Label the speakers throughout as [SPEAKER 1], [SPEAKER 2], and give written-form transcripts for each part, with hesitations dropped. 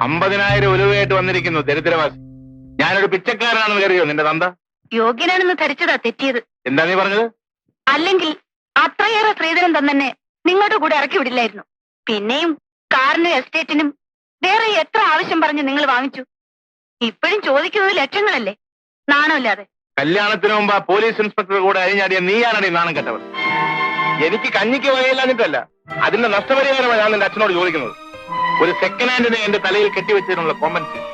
[SPEAKER 1] 50,000 ഉലുവയായിട്ട് വന്നിരിക്കുന്നു ദരിദ്രവാസി. ഞാനൊരു പിച്ചക്കാരനാണെന്ന് കരുതിയോ നിന്റെ തന്ത?
[SPEAKER 2] യോഗ്യനാണെന്ന് ധരിച്ചതാ തെറ്റിയത്.
[SPEAKER 1] എന്താ നീ പറഞ്ഞത്?
[SPEAKER 2] അല്ലെങ്കിൽ അത്രയേറെ സ്ത്രീധനം തന്നെ നിങ്ങളുടെ കൂടെ ഇറക്കി വിടില്ലായിരുന്നു. പിന്നെയും കാറിനും എസ്റ്റേറ്റിനും വേറെ എത്ര ആവശ്യം പറഞ്ഞ് നിങ്ങൾ വാങ്ങിച്ചു? ഇപ്പോഴും ചോദിക്കുന്നത് ലക്ഷങ്ങളല്ലേ? നാണമില്ലാതെ.
[SPEAKER 1] കല്യാണത്തിന് മുമ്പ് പോലീസ് ഇൻസ്പെക്ടർ കൂടെ അഴിഞ്ഞാടിയ നീയാണടി നാണം കെട്ടവർ. എനിക്ക് കഞ്ഞിക്ക് വകയില്ലാഞ്ഞിട്ടല്ല, അതിന്റെ നഷ്ടപരിഹാരമാണ് ഞാൻ നിന്റെ അച്ഛനോട് ചോദിക്കുന്നത്. ഒരു സെക്കൻഡ് ഹാൻഡിനെ എന്റെ തലയിൽ കെട്ടിവെച്ചതിനുള്ള കോമ്പൻസേഷൻ.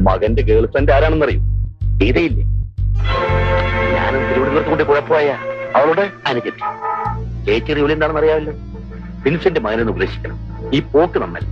[SPEAKER 1] മകന്റെ ഗേൾ ഫ്രണ്ട് ആരാണെന്നറിയും? ഗീതയില്ലേ? ഞാനും തിരുവനന്തപുരത്ത് കൊണ്ട് കുഴപ്പമായ അവളുടെ അനുജത്തി. ചേച്ചി ജോലി എന്താണെന്ന് അറിയാമല്ലോ. വിൻസെന്റ് മകനൊന്ന് ഉപദേശിക്കണം. ഈ പോക്ക് നമ്മൾ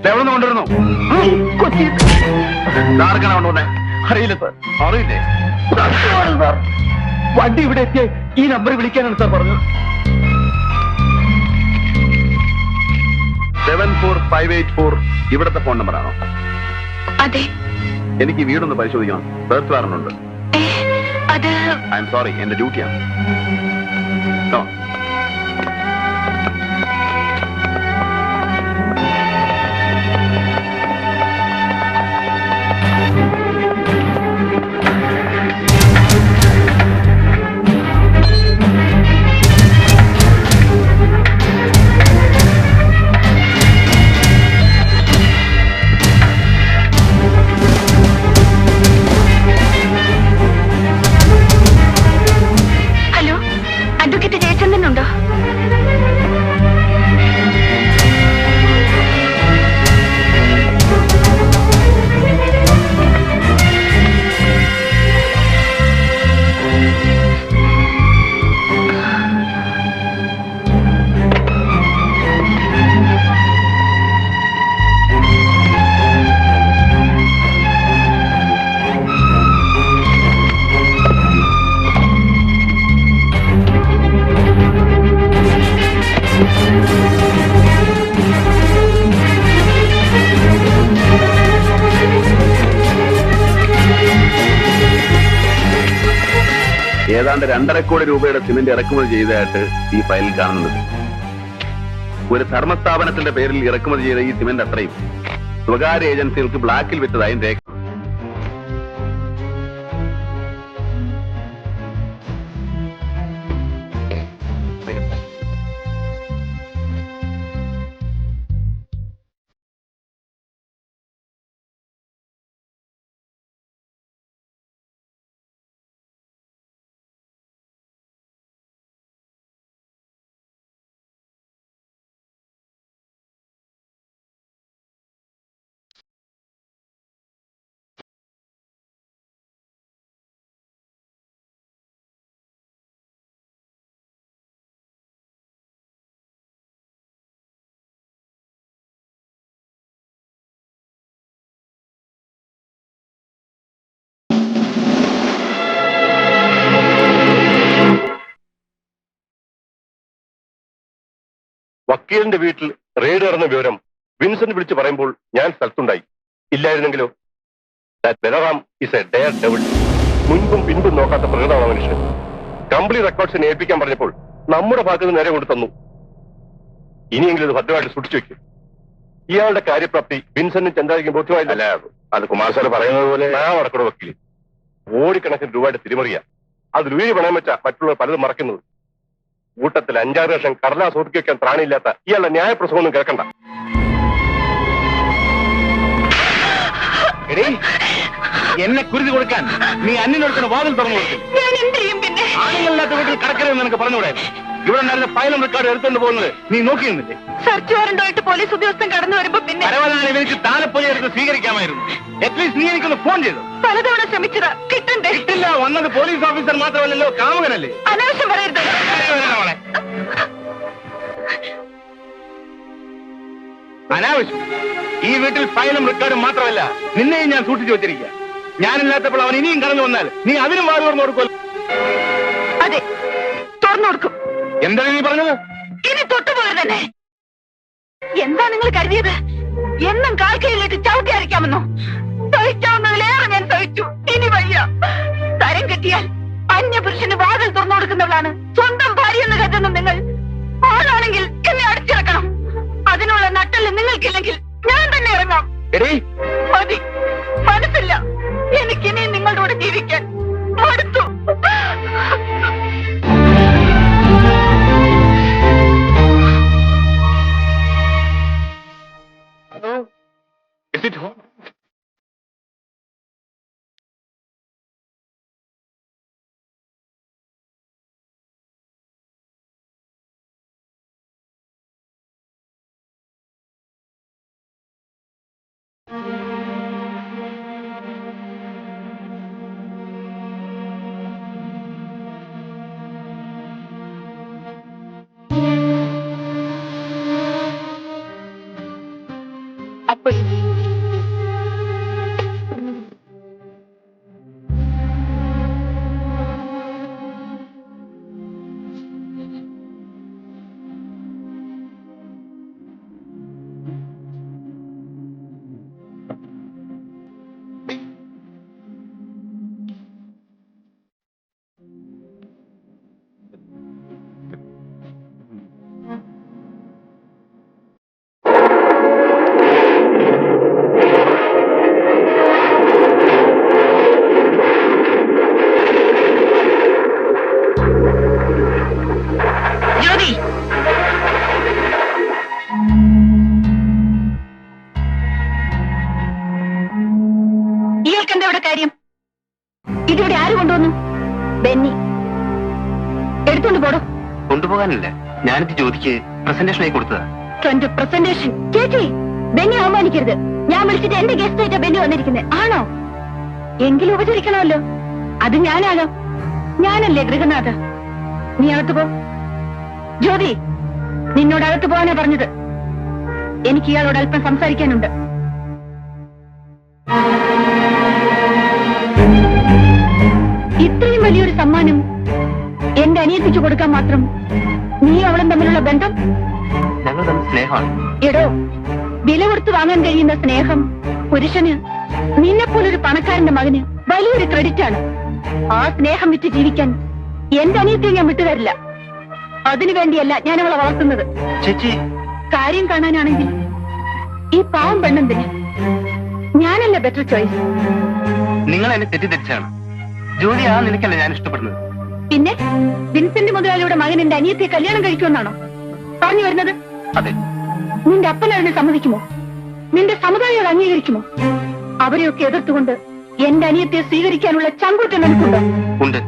[SPEAKER 1] എവിടെ കൊണ്ടുവരുന്നു? ആർക്കാണ് കൊണ്ടുവന്നേ? അറിയില്ല സാർ. അറിയില്ലേ? സാർ, വണ്ടി ഇവിടെ എത്തിയ ഈ നമ്പർ വിളിക്കാനാണ് സാർ പറഞ്ഞത്. 74584 ഇവിടത്തെ ഫോൺ നമ്പറാണോ?
[SPEAKER 2] അതെ.
[SPEAKER 1] എനിക്ക് വീടൊന്ന് പരിശോധിക്കണം. സെർച്ച് വാറണ്ടുണ്ട്.
[SPEAKER 2] അത്
[SPEAKER 1] ഐ എം സോറി, എന്റെ ഡ്യൂട്ടിയാണ്. ഏതാണ്ട് 2.5 കോടി രൂപയുടെ സിമന്റ് ഇറക്കുമതി ചെയ്തതായിട്ട് ഈ ഫയലിൽ കാണുന്നത്. ഒരു ധർമ്മസ്ഥാപനത്തിന്റെ പേരിൽ ഇറക്കുമതി ചെയ്ത ഈ സിമന്റ് അത്രയും സ്വകാര്യ ഏജൻസികൾക്ക് ബ്ലാക്കിൽ വെച്ചതായും രേഖ.
[SPEAKER 3] വക്കീലിന്റെ വീട്ടിൽ റെയ്ഡ് നടന്ന വിവരം വിൻസെന്റ് വിളിച്ചു പറയുമ്പോൾ ഞാൻ സ്ഥലത്തുണ്ടായി. ഇല്ലായിരുന്നെങ്കിലോ? That Balaram is a daredevil. മുൻപും പിൻപും നോക്കാത്ത പ്രകൃതമാണ് മനുഷ്യൻ. കംപ്ലീറ്റ് റെക്കോർഡ്സിനെ ഏൽപ്പിക്കാൻ പറഞ്ഞപ്പോൾ നമ്മുടെ ഭാഗത്ത് നേരെ കൊണ്ട് തന്നു. ഇനിയെങ്കിലും ഇത് ഭദ്രമായിട്ട് സൂക്ഷിച്ചു വെക്കും. ഇയാളുടെ കാര്യപ്രാപ്തി വിൻസെന്റിന് ചന്ദ്രാരിക്കും ബോധ്യമായില്ല.
[SPEAKER 1] അല്ല, അത് കുമാർ സാർ പറയുന്നത് പോലെ
[SPEAKER 3] ഞാൻ വടക്കോട് വക്കീൽ. കോടിക്കണക്കിന് രൂപയുടെ തിരിമറിയ അതിൽ ഉയരി പണയം വെച്ച മറ്റുള്ളവർ പലതും മറക്കുന്നത്. കൂട്ടത്തിൽ 5-6 ലക്ഷം കടലാസ് ഒതുക്കി വെക്കാൻ ത്രാണിയില്ലാത്ത ഇയാളുടെ ന്യായപ്രസവമൊന്നും കേൾക്കണ്ട.
[SPEAKER 1] എന്നെ കുരുതി കൊടുക്കാൻ നീ അന്യനോടുക്കുന്ന വാതിൽ തുറന്നു കൊടുക്കും.
[SPEAKER 2] ഞാൻ എന്ത് ചെയ്യും പിന്നെ?
[SPEAKER 1] ആണുങ്ങളില്ലാത്ത വീട്ടിൽ കടക്കരുതെന്ന് നിനക്ക് പറഞ്ഞുകൂടെ? ഇവിടെ ഉണ്ടായിരുന്ന ഫയലും റെക്കോർഡ് എടുത്തുകൊണ്ട് പോകുന്നത് നീ നോക്കിയിരുന്നില്ലേ?
[SPEAKER 2] സെർച്ച് വാറന്റുമായിട്ട് പോലീസ് ഉദ്യോഗസ്ഥൻ കടന്നു വരുമ്പോ പിന്നെ
[SPEAKER 1] പരവനാണ് ഇവർക്ക് താലപ്പൊലി എടുത്ത് സ്വീകരിക്കാമായിരുന്നു. അറ്റ്ലീസ്റ്റ് നീ എനിക്കൊന്ന് ഫോൺ ചെയ്തു.
[SPEAKER 2] പലതവണ ശ്രമിച്ചതാ, കിട്ടണ്ടേ?
[SPEAKER 1] കിട്ടില്ല. വന്നത് പോലീസ് ഓഫീസർ മാത്രമല്ലല്ലോ, കാമുകനല്ലേ?
[SPEAKER 2] അനാവശ്യം പറയരുത്.
[SPEAKER 1] അനാവശ്യം. ഈ വീട്ടിൽ ഫയലും റെക്കോർഡും മാത്രമല്ല, നിന്നെയും ഞാൻ സൂക്ഷിച്ചു വെച്ചിരിക്കുക. ഞാനില്ലാത്തപ്പോൾ അവൻ ഇനിയും കടന്നു വന്നാൽ നീ അതിനും വാറ് തുറന്നു കൊടുക്കുമല്ലോ.
[SPEAKER 2] അതെ, തുറന്നു കൊടുക്കും.
[SPEAKER 1] എന്താണ് നീ പറഞ്ഞത്?
[SPEAKER 2] ഇനി തൊട്ടുപോലെ തന്നെ. എന്താ നിങ്ങൾ കരുതിയത്? എന്നും കാൽക്കയിലേക്ക് ചവിട്ടി അരയ്ക്കാമെന്നോ? സഹിക്കാവുന്നതിലേറെ ഞാൻ സഹിച്ചു. ഇനി വയ്യ. തരം കെട്ടിയാൽ അന്യപുരുഷന് വാതിൽ തുറന്നു കൊടുക്കുന്നവളാണ് സ്വന്തം ഭാര്യ എന്ന് കരുതുന്ന നിങ്ങൾ. ആളാണെങ്കിൽ എന്നെ അടിച്ചിറക്കണം. അതിനുള്ള നട്ടല് നിങ്ങൾക്കില്ലെങ്കിൽ ഞാൻ തന്നെ ഇറങ്ങാം. മതി, മനസ്സില്ല. എനിക്കിനി നിങ്ങളുടെ കൂടെ ജീവിക്കാൻ മടുത്തു.
[SPEAKER 1] Is it home? അപ്പോൾ
[SPEAKER 2] കാര്യം? ഇതിവിടെ ആര് കൊണ്ടുവന്നു? ബെന്നി. എടുത്തോണ്ട് പോടോ.
[SPEAKER 1] കൊണ്ടുപോകാനല്ല, ഞാനിത് ജ്യോതിക്ക് പ്രസന്റേഷനായി കൊടുത്തതാ.
[SPEAKER 2] പ്രസന്റേഷൻ? ചേച്ചി, ബെന്നി അവമാനിക്കരുത്. ഞാൻ വിളിച്ചിട്ട് എന്റെ ഗസ്റ്റ് ആയിട്ടാ ബെന്നി വന്നിരിക്കുന്നത്. ആണോ? എങ്കിലും ഉപചരിക്കണമല്ലോ. അത് ഞാനാകാം. ഞാനല്ലേ ഗൃഹനാഥ. നീ അകത്ത് പോ. ജ്യോതി, നിന്നോട് അകത്ത് പോകാനാ പറഞ്ഞത്. എനിക്ക് ഇയാളോട് അല്പം സംസാരിക്കാനുണ്ട്. ഇത്രയും വലിയൊരു സമ്മാനം എന്റെ അനിയത്തിക്ക് കൊടുക്കാൻ മാത്രം നീ അവളും തമ്മിലുള്ള ബന്ധം?
[SPEAKER 1] ഞങ്ങൾ തമ്മിൽ സ്നേഹമാണ്.
[SPEAKER 2] എടോ, വില കൊടുത്ത് വാങ്ങാൻ കഴിയുന്ന സ്നേഹം പുരുഷന് നിന്നെപ്പോലൊരു പണക്കാരന്റെ മകന് വലിയൊരു ക്രെഡിറ്റ് ആണ്. ആ സ്നേഹം വിറ്റ് ജീവിക്കാൻ എന്റെ അനിയത്തിയെ ഞാൻ വിട്ടുതരില്ല. അതിനുവേണ്ടിയല്ല ഞാൻ അവളെ വളർത്തുന്നത്.
[SPEAKER 1] ചേച്ചി,
[SPEAKER 2] കാര്യം കാണാനാണെങ്കിൽ ഈ പാവം പെണ്ണെന്തിന്? ഞാനല്ല ബെറ്റർ ചോയ്സ്.
[SPEAKER 4] നിങ്ങൾ എന്നെ തെറ്റിദ്ധരിച്ചാണ്. ജോലി ആ നിലയ്ക്കല്ല ഞാൻ ഇഷ്ടപ്പെടുന്നത്.
[SPEAKER 2] പിന്നെ വിൻസെന്റ് മുതലാളിയുടെ മകൻ എന്റെ അനിയത്തിയെ കല്യാണം കഴിക്കുമെന്നാണോ പറഞ്ഞു വരുന്നത്?
[SPEAKER 4] അതെ.
[SPEAKER 2] നിന്റെ അപ്പൻ അതിനെ സമ്മതിക്കുമോ? നിന്റെ സമുദായം അംഗീകരിക്കുമോ? അവരെയൊക്കെ എതിർത്തുകൊണ്ട് എന്റെ അനിയത്തെ സ്വീകരിക്കാനുള്ള ചങ്കൂറ്റം നിനക്കുണ്ടോ?
[SPEAKER 4] ഉണ്ട്.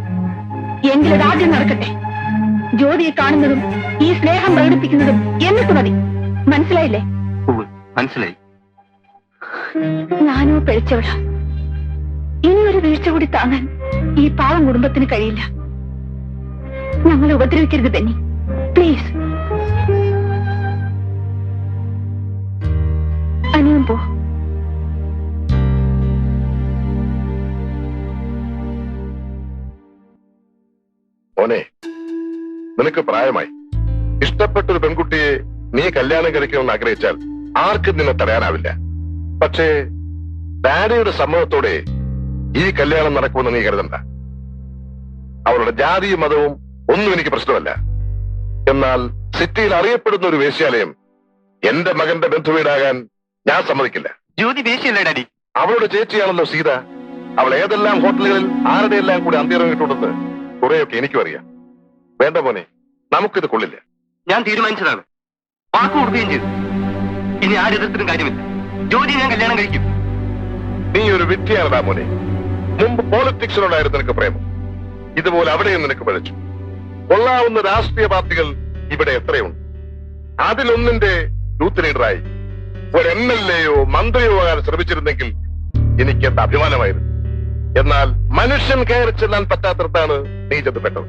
[SPEAKER 2] എങ്കിലത് ആദ്യം നടക്കട്ടെ. ജ്യോതിയെ കാണുന്നതും ഈ സ്നേഹം പ്രകടിപ്പിക്കുന്നതും എന്നിട്ട് മതി. മനസ്സിലായില്ലേ?
[SPEAKER 4] ഉവ്വ്, മനസ്സിലായി.
[SPEAKER 2] ഞാനോ പിഴച്ചവള. ഇനി ഒരു വീഴ്ച കൂടി താങ്ങാൻ ഈ പാവം കുടുംബത്തിന് കഴിയില്ല. ഞങ്ങളെ ഉപദ്രവിക്കരുത് ബെന്നി, പ്ലീസ്. അനിയും പോ.
[SPEAKER 3] മോനെ, നിനക്ക് പ്രായമായി. ഇഷ്ടപ്പെട്ട ഒരു പെൺകുട്ടിയെ നീ കല്യാണം കഴിക്കണമെന്ന് ആഗ്രഹിച്ചാൽ ആർക്കും നിന്നെ തടയാനാവില്ല. പക്ഷേ ഡാഡിയുടെ സമ്മതത്തോടെ ഈ കല്യാണം നടക്കുമെന്ന് നീ കരുതണ്ട. അവളുടെ ജാതിയും മതവും ഒന്നും എനിക്ക് പ്രശ്നമല്ല. എന്നാൽ സിറ്റിയിൽ അറിയപ്പെടുന്ന ഒരു വേശ്യാലയം എന്റെ മകന്റെ ബന്ധുവീടാകാൻ ഞാൻ സമ്മതിക്കില്ല.
[SPEAKER 4] ജ്യോതി വേശ്യല്ലേ ഡാഡി?
[SPEAKER 3] അവളുടെ ചേച്ചിയാണല്ലോ സീത. അവൾ ഏതെല്ലാം ഹോട്ടലുകളിൽ ആരുടെയെല്ലാം കൂടി അന്തിയിറങ്ങിയിട്ടുണ്ടെന്ന് കുറെയൊക്കെ എനിക്കും അറിയാം. വേണ്ട മോനെ, നമുക്കിത് കൊള്ളില്ല.
[SPEAKER 4] ഞാൻ തീരുമാനിച്ചതാണ്. വാക്ക് കൊടുക്കുകയും ചെയ്തു. ഇനി ആരെതിർത്തിനും കാര്യമില്ല. ജ്യോതി ഞാൻ കല്യാണം കഴിക്കും.
[SPEAKER 3] നീ ഒരു വിഡ്ഢിയാണടാ മോനെ. മുമ്പ് പോളിറ്റിക്സിനോടായിരുന്നു നിനക്ക് പ്രേമം. ഇതുപോലെ അവിടെയും നിനക്ക് പഴിച്ചു. കൊള്ളാവുന്ന രാഷ്ട്രീയ പാർട്ടികൾ ഇവിടെ എത്രയുണ്ട്. അതിലൊന്നിന്റെ യൂത്ത് ലീഡറായി ഒരു MLA-യോ മന്ത്രിയോ ആകാൻ ശ്രമിച്ചിരുന്നെങ്കിൽ എനിക്ക് എന്താ അഭിമാനമായിരുന്നു. എന്നാൽ മനുഷ്യൻ കയറി ചെല്ലാൻ പറ്റാത്തടത്താണ് നീ ചെന്നപ്പെട്ടത്.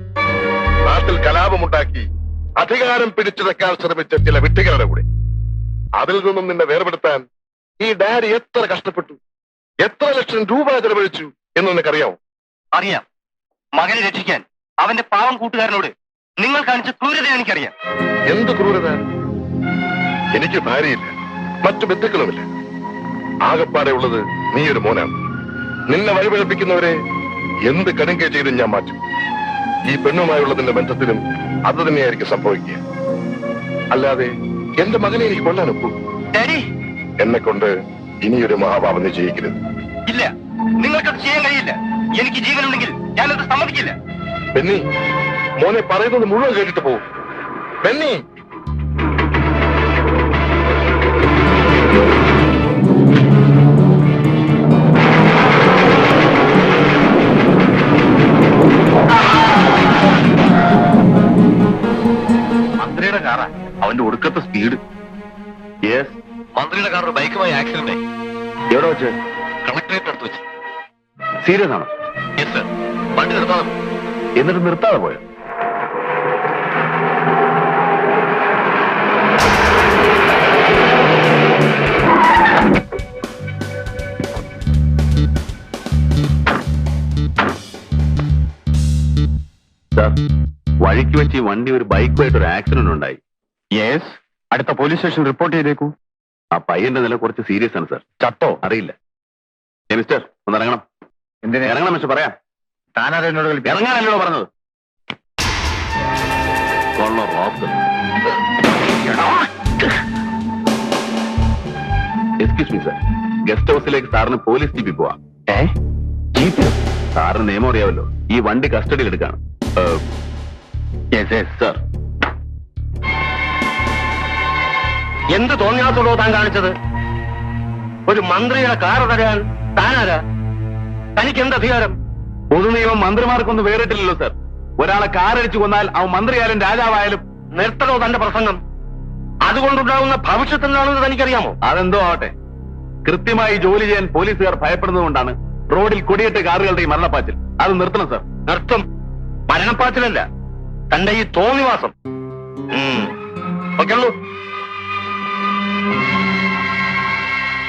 [SPEAKER 3] നാട്ടിൽ കലാപമുണ്ടാക്കി അധികാരം പിടിച്ചെടുക്കാൻ ശ്രമിച്ച ചില വിഡ്ഢികളുടെ കൂടെ. അതിൽ നിന്നും നിന്നെ വേർപെടുത്താൻ ഈ ഡാഡി എത്ര കഷ്ടപ്പെട്ടു, എത്ര ലക്ഷം രൂപ ചെലവഴിച്ചു എന്ന് നിനക്കറിയാമോ?
[SPEAKER 4] അറിയാം. മകനെ രക്ഷിക്കാൻ അവന്റെ പാവം കൂട്ടുകാരനോട് നിങ്ങൾ കാണിച്ച ക്രൂരത എനിക്കറിയാം.
[SPEAKER 3] എന്ത് ക്രൂരത? എനിക്ക് ഭാര്യയില്ല, മറ്റു ബന്ധുക്കളുമില്ല. ആകപ്പാടെ ഉള്ളത് നീ ഒരു മോനാണ്. നിന്നെ വഴിപഴപ്പിക്കുന്നവരെ എന്ത് കടുങ്കൈ ചെയ്തും ഞാൻ മാറ്റും. ഈ പെണ്ണുമായുള്ള നിന്റെ ബന്ധത്തിലും അത് തന്നെയായിരിക്കും സംഭവിക്കുക. അല്ലാതെ എന്റെ മകനെ എനിക്ക് കൊല്ലാനൊക്കൂ?
[SPEAKER 4] ഡാഡി,
[SPEAKER 3] എന്നെ കൊണ്ട് ഇനിയൊരു മഹാപാപം നീ ചെയ്യിക്കരുത്.
[SPEAKER 4] ഇല്ല, നിങ്ങൾക്കത് ചെയ്യാൻ കഴിയില്ല. എനിക്ക് ജീവനുണ്ടെങ്കിൽ ഞാനത് സമ്മതിക്കില്ല.
[SPEAKER 3] ബെന്നി, മോനെ പറയുന്നത് മുഴുവൻ കേട്ടിട്ട് പോകും. ബെന്നി,
[SPEAKER 1] മന്ത്രിയുടെ കാറാ. അവന്റെ ഒടുക്കത്തെ സ്പീഡ്. യെസ്,
[SPEAKER 4] മന്ത്രിയുടെ കാർ ഒരു ബൈക്കുമായി ആക്സിഡന്റ് ആയി.
[SPEAKER 1] എവിടെ വെച്ച്?
[SPEAKER 4] കളക്ടറേറ്റ് അടുത്ത് വെച്ച്.
[SPEAKER 1] സീരിയസ് ആണോ?
[SPEAKER 4] Yes sir. വണ്ടി നിർത്താതെ പോയി.
[SPEAKER 1] എന്നിട്ട് നിർത്താതെ പോയോ? സാർ, വഴിക്ക് വെച്ച് ഈ വണ്ടി ഒരു ബൈക്കുമായിട്ട് ഒരു ആക്സിഡന്റ് ഉണ്ടായി.
[SPEAKER 4] യെസ്. അടുത്ത പോലീസ് സ്റ്റേഷൻ റിപ്പോർട്ട് ചെയ്തേക്കൂ.
[SPEAKER 1] ആ പയ്യന്റെ നില കുറച്ച് സീരിയസ് ആണ് സാർ.
[SPEAKER 4] ചത്തോ?
[SPEAKER 1] അറിയില്ല. മിസ്റ്റർ, ഒന്ന് ഇറങ്ങണം.
[SPEAKER 4] എന്തിനാ
[SPEAKER 1] ഇറങ്ങണം മിസ്റ്റർ, പറയാം.
[SPEAKER 4] താനാരോ എന്നോട്
[SPEAKER 1] ഇറങ്ങാനല്ലോ പറഞ്ഞത്. കൊള്ള rob. Excuse me sir, guest ഹൗസിലേക്ക് സാറിന് പോലീസ് ജീപ്പിൽ പോവാം. സാറിന് നിയമം അറിയാമല്ലോ. ഈ വണ്ടി കസ്റ്റഡിയിൽ എടുക്കാണ്. സാർ,
[SPEAKER 4] എന്ത് തോന്നിയാത്തോടോ താൻ കാണിച്ചത്? ഒരു മന്ത്രിയുടെ കാർ തരാൻ താനാരാ? തനിക്ക് എന്ത് അധികാരം?
[SPEAKER 1] പൊതു നിയമം മന്ത്രിമാർക്കൊന്നും വേറിട്ടില്ലല്ലോ സാർ. ഒരാളെ കാറടിച്ചു കൊന്നാൽ അവൻ മന്ത്രിയായാലും രാജാവായാലും.
[SPEAKER 4] നിർത്തണോ തന്റെ പ്രസംഗം? അതുകൊണ്ടുണ്ടാകുന്ന ഭവിഷ്യത്ത് എന്താണെന്ന് തനിക്കറിയാമോ?
[SPEAKER 1] അതെന്തോ ആവട്ടെ, കൃത്യമായി ജോലി ചെയ്യാൻ പോലീസുകാർ ഭയപ്പെടുന്നതുകൊണ്ടാണ് റോഡിൽ കൊടിയേറ്റ കാറുകളുടെ ഈ മരണപ്പാച്ചിൽ. അത് നിർത്തണം സാർ.
[SPEAKER 4] നിർത്തും. മരണപ്പാച്ചിലല്ല, തന്റെ ഈ തോന്നിവാസം. ഓക്കെ ഉള്ളൂ.